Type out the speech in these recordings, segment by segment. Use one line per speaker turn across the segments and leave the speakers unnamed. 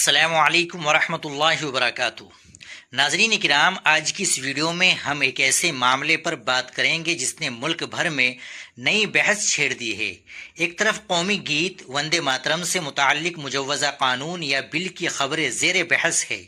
السلام علیکم ورحمۃ اللہ وبرکاتہ۔ ناظرین کرام، آج کی اس ویڈیو میں ہم ایک ایسے معاملے پر بات کریں گے جس نے ملک بھر میں نئی بحث چھیڑ دی ہے۔ ایک طرف قومی گیت وندے ماترم سے متعلق مجوزہ قانون یا بل کی خبر زیر بحث ہے،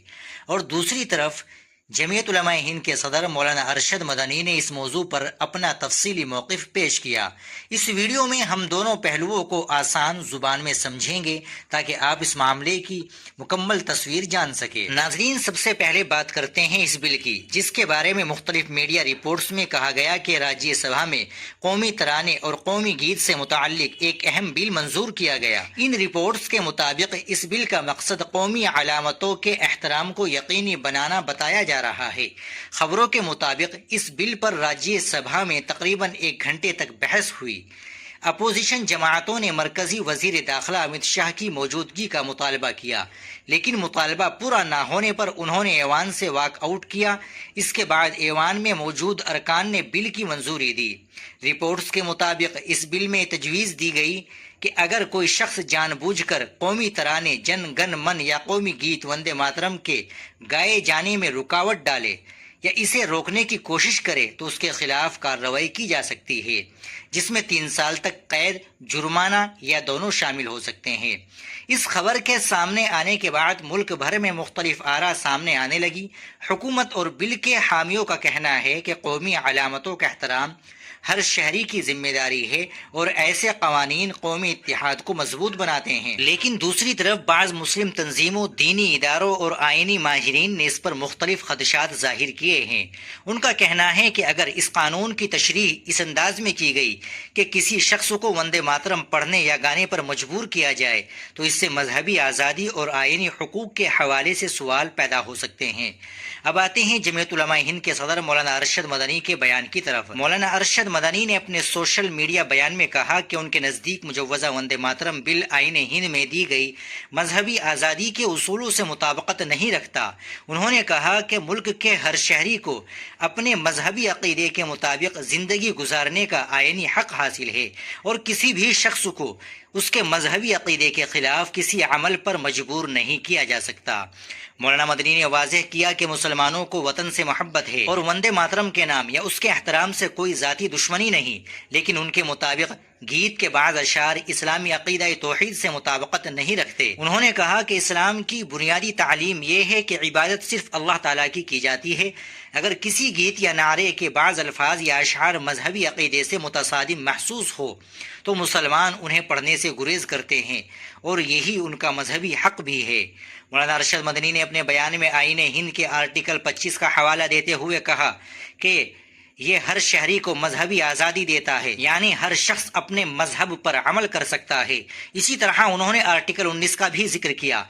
اور دوسری طرف جمعیت علماء ہند کے صدر مولانا ارشد مدنی نے اس موضوع پر اپنا تفصیلی موقف پیش کیا۔ اس ویڈیو میں ہم دونوں پہلوؤں کو آسان زبان میں سمجھیں گے تاکہ آپ اس معاملے کی مکمل تصویر جان سکیں۔ ناظرین، سب سے پہلے بات کرتے ہیں اس بل کی، جس کے بارے میں مختلف میڈیا رپورٹس میں کہا گیا کہ راجیہ سبھا میں قومی ترانے اور قومی گیت سے متعلق ایک اہم بل منظور کیا گیا۔ ان رپورٹس کے مطابق اس بل کا مقصد قومی علامتوں کے احترام کو یقینی بنانا بتایا جا رہا ہے۔ خبروں کے مطابق اس بل پر راجیہ سبھا میں تقریباً 1 گھنٹے تک بحث ہوئی۔ اپوزیشن جماعتوں نے مرکزی وزیر داخلہ امت شاہ کی موجودگی کا مطالبہ کیا، لیکن مطالبہ پورا نہ ہونے پر انہوں نے ایوان سے واک آؤٹ کیا۔ اس کے بعد ایوان میں موجود ارکان نے بل کی منظوری دی۔ رپورٹس کے مطابق اس بل میں تجویز دی گئی کہ اگر کوئی شخص جان بوجھ کر قومی ترانے جن گن من یا قومی گیت وندے ماترم کے گائے جانے میں رکاوٹ ڈالے یا اسے روکنے کی کوشش کرے تو اس کے خلاف کارروائی کی جا سکتی ہے، جس میں 3 سال تک قید، جرمانہ یا دونوں شامل ہو سکتے ہیں۔ اس خبر کے سامنے آنے کے بعد ملک بھر میں مختلف آراء سامنے آنے لگی۔ حکومت اور بل کے حامیوں کا کہنا ہے کہ قومی علامتوں کا احترام ہر شہری کی ذمہ داری ہے اور ایسے قوانین قومی اتحاد کو مضبوط بناتے ہیں، لیکن دوسری طرف بعض مسلم تنظیموں، دینی اداروں اور آئینی ماہرین نے اس پر مختلف خدشات ظاہر کیے ہیں۔ ان کا کہنا ہے کہ اگر اس قانون کی تشریح اس انداز میں کی گئی کہ کسی شخص کو وندے ماترم پڑھنے یا گانے پر مجبور کیا جائے تو اس سے مذہبی آزادی اور آئینی حقوق کے حوالے سے سوال پیدا ہو سکتے ہیں۔ اب آتے ہیں جمعیت علماء ہند کے صدر مولانا ارشد مدنی کے بیان کی طرف۔ مولانا ارشد مدنی نے اپنے سوشل میڈیا بیان میں کہا کہ ان کے نزدیک مجوزہ وندے ماترم بل آئین ہند میں دی گئی مذہبی آزادی کے اصولوں سے مطابقت نہیں رکھتا۔ انہوں نے کہا کہ ملک کے ہر شہری کو اپنے مذہبی عقیدے کے مطابق زندگی گزارنے کا آئینی حق حاصل ہے اور کسی بھی شخص کو اس کے مذہبی عقیدے کے خلاف کسی عمل پر مجبور نہیں کیا جا سکتا۔ مولانا مدنی نے واضح کیا کہ مسلمانوں کو وطن سے محبت ہے اور وندے ماترم کے نام یا اس کے احترام سے کوئی ذاتی دشمنی نہیں، لیکن ان کے مطابق گیت کے بعض اشعار اسلامی عقیدہ توحید سے مطابقت نہیں رکھتے۔ انہوں نے کہا کہ اسلام کی بنیادی تعلیم یہ ہے کہ عبادت صرف اللہ تعالیٰ کی جاتی ہے۔ اگر کسی گیت یا نعرے کے بعض الفاظ یا اشعار مذہبی عقیدے سے متصادم محسوس ہو تو مسلمان انہیں پڑھنے سے گریز کرتے ہیں، اور یہی ان کا مذہبی حق بھی ہے۔ مولانا ارشد مدنی نے اپنے بیان میں آئین ہند کے آرٹیکل 25 کا حوالہ دیتے ہوئے کہا کہ یہ ہر شہری کو مذہبی آزادی دیتا ہے، یعنی ہر شخص اپنے مذہب پر عمل کر سکتا ہے۔ اسی طرح انہوں نے آرٹیکل 19 کا بھی ذکر کیا،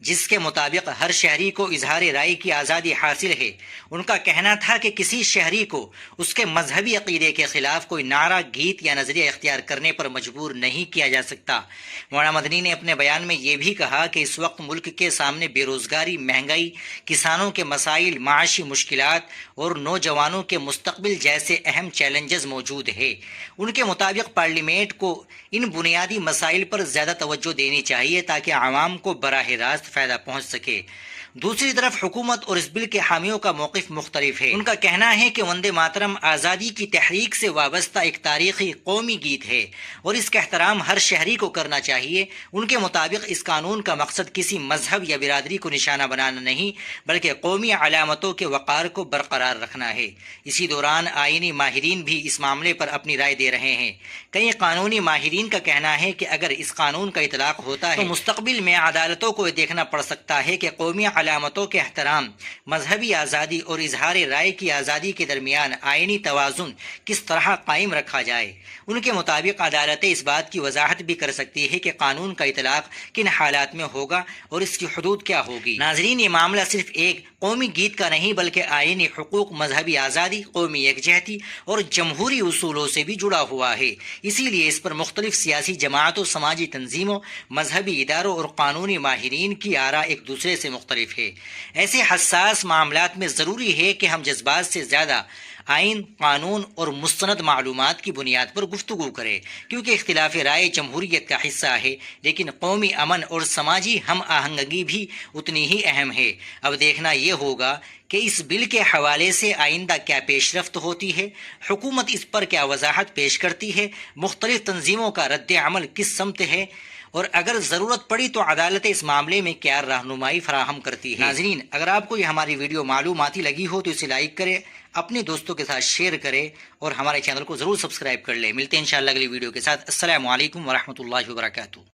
جس کے مطابق ہر شہری کو اظہار رائے کی آزادی حاصل ہے۔ ان کا کہنا تھا کہ کسی شہری کو اس کے مذہبی عقیدے کے خلاف کوئی نعرہ، گیت یا نظریہ اختیار کرنے پر مجبور نہیں کیا جا سکتا۔ مولانا مدنی نے اپنے بیان میں یہ بھی کہا کہ اس وقت ملک کے سامنے بے روزگاری، مہنگائی، کسانوں کے مسائل، معاشی مشکلات اور نوجوانوں کے مستقبل جیسے اہم چیلنجز موجود ہیں۔ ان کے مطابق پارلیمنٹ کو ان بنیادی مسائل پر زیادہ توجہ دینی چاہیے تاکہ عوام کو براہ راست فائدہ پہنچ سکے۔ دوسری طرف حکومت اور اس بل کے حامیوں کا موقف مختلف ہے۔ ان کا کہنا ہے کہ وندے ماترم آزادی کی تحریک سے وابستہ ایک تاریخی قومی گیت ہے اور اس کا احترام ہر شہری کو کرنا چاہیے۔ ان کے مطابق اس قانون کا مقصد کسی مذہب یا برادری کو نشانہ بنانا نہیں، بلکہ قومی علامتوں کے وقار کو برقرار رکھنا ہے۔ اسی دوران آئینی ماہرین بھی اس معاملے پر اپنی رائے دے رہے ہیں۔ کئی قانونی ماہرین کا کہنا ہے کہ اگر اس قانون کا اطلاق ہوتا ہے تو مستقبل میں عدالتوں کو دیکھنا پڑ سکتا ہے کہ قومی علامتوں کے احترام، مذہبی آزادی اور اظہار رائے کی آزادی کے درمیان آئینی توازن کس طرح قائم رکھا جائے۔ ان کے مطابق عدالتیں اس بات کی وضاحت بھی کر سکتی ہے کہ قانون کا اطلاق کن حالات میں ہوگا اور اس کی حدود کیا ہوگی۔ ناظرین، یہ معاملہ صرف ایک قومی گیت کا نہیں بلکہ آئینی حقوق، مذہبی آزادی، قومی یکجہتی اور جمہوری اصولوں سے بھی جڑا ہوا ہے۔ اسی لیے اس پر مختلف سیاسی جماعتوں، سماجی تنظیموں، مذہبی اداروں اور قانونی ماہرین کی آراء ایک دوسرے سے مختلف ہے۔ ایسے حساس معاملات میں ضروری ہے کہ ہم جذبات سے زیادہ آئین، قانون اور مستند معلومات کی بنیاد پر گفتگو کرے، کیونکہ اختلاف رائے جمہوریت کا حصہ ہے، لیکن قومی امن اور سماجی ہم آہنگی بھی اتنی ہی اہم ہے۔ اب دیکھنا یہ ہوگا کہ اس بل کے حوالے سے آئندہ کیا پیش رفت ہوتی ہے، حکومت اس پر کیا وضاحت پیش کرتی ہے، مختلف تنظیموں کا رد عمل کس سمت ہے، اور اگر ضرورت پڑی تو عدالت اس معاملے میں کیا رہنمائی فراہم کرتی ہے۔ ناظرین، اگر آپ کو یہ ہماری ویڈیو معلوماتی لگی ہو تو اسے لائک کریں، اپنے دوستوں کے ساتھ شیئر کریں اور ہمارے چینل کو ضرور سبسکرائب کر لیں۔ ملتے ہیں انشاءاللہ اگلی ویڈیو کے ساتھ۔ السلام علیکم ورحمۃ اللہ وبرکاتہ۔